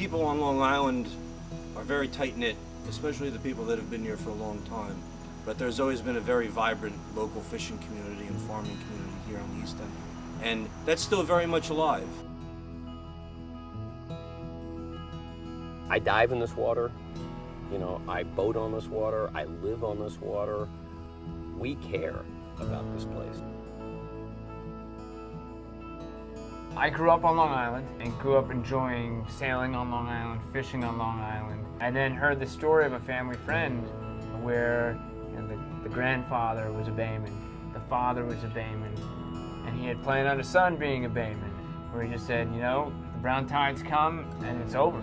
people on Long Island are very tight-knit, especially the people that have been here for a long time. But there's always been a very vibrant local fishing community and farming community here on the East End. And that's still very much alive. I dive in this water, you know, I boat on this water, I live on this water. We care about this place. I grew up on Long Island and grew up enjoying sailing on Long Island, fishing on Long Island, and then heard the story of a family friend where the grandfather was a bayman, the father was a bayman, and he had planned on his son being a bayman, where he just said, you know, the brown tides come and it's over.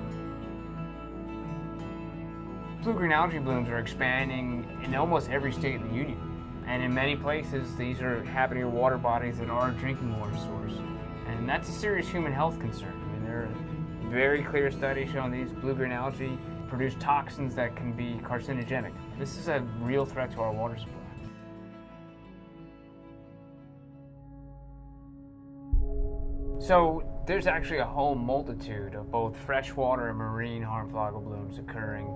Blue-green algae blooms are expanding in almost every state in the Union, and in many places these are happening in water bodies that are a drinking water source. And that's a serious human health concern. I mean, there are very clear studies showing these blue-green algae produce toxins that can be carcinogenic. This is a real threat to our water supply. So there's actually a whole multitude of both freshwater and marine harmful algal blooms occurring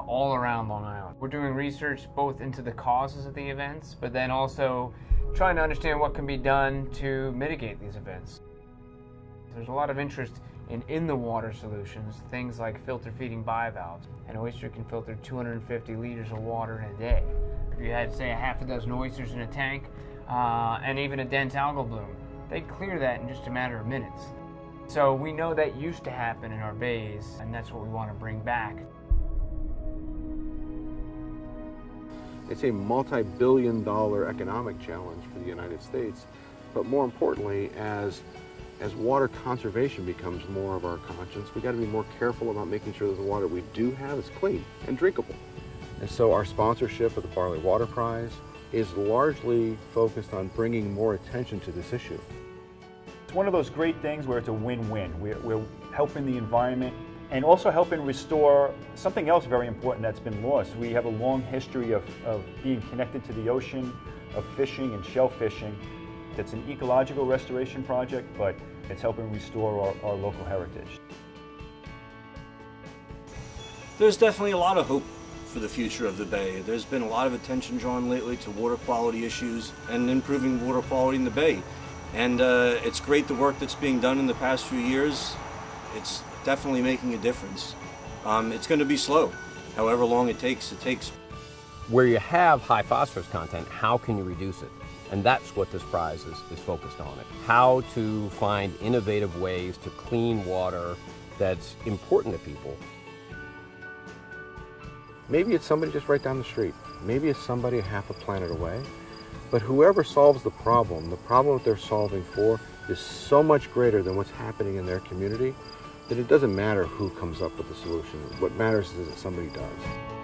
all around Long Island. We're doing research both into the causes of the events, but then also trying to understand what can be done to mitigate these events. There's a lot of interest in the water solutions, things like filter feeding bivalves. An oyster can filter 250 liters of water in a day. If you had, say, a half a dozen oysters in a tank and even a dense algal bloom, they'd clear that in just a matter of minutes. So we know that used to happen in our bays, and that's what we want to bring back. It's a multi-billion-dollar economic challenge for the United States, but more importantly, as water conservation becomes more of our conscience, we got to be more careful about making sure that the water we do have is clean and drinkable. And so our sponsorship of the Barley Water Prize is largely focused on bringing more attention to this issue. It's one of those great things where it's a win-win. We're helping the environment and also helping restore something else very important that's been lost. We have a long history of being connected to the ocean, of fishing and shellfishing. It's an ecological restoration project, but it's helping restore our local heritage. There's definitely a lot of hope for the future of the Bay. There's been a lot of attention drawn lately to water quality issues and improving water quality in the Bay. And it's great the work that's being done in the past few years. It's definitely making a difference. It's going to be slow. However long it takes, it takes. Where you have high phosphorus content, how can you reduce it? And that's what this prize is focused on. How to find innovative ways to clean water that's important to people. Maybe it's somebody just right down the street. Maybe it's somebody half a planet away. But whoever solves the problem that they're solving for is so much greater than what's happening in their community that it doesn't matter who comes up with the solution. What matters is that somebody does.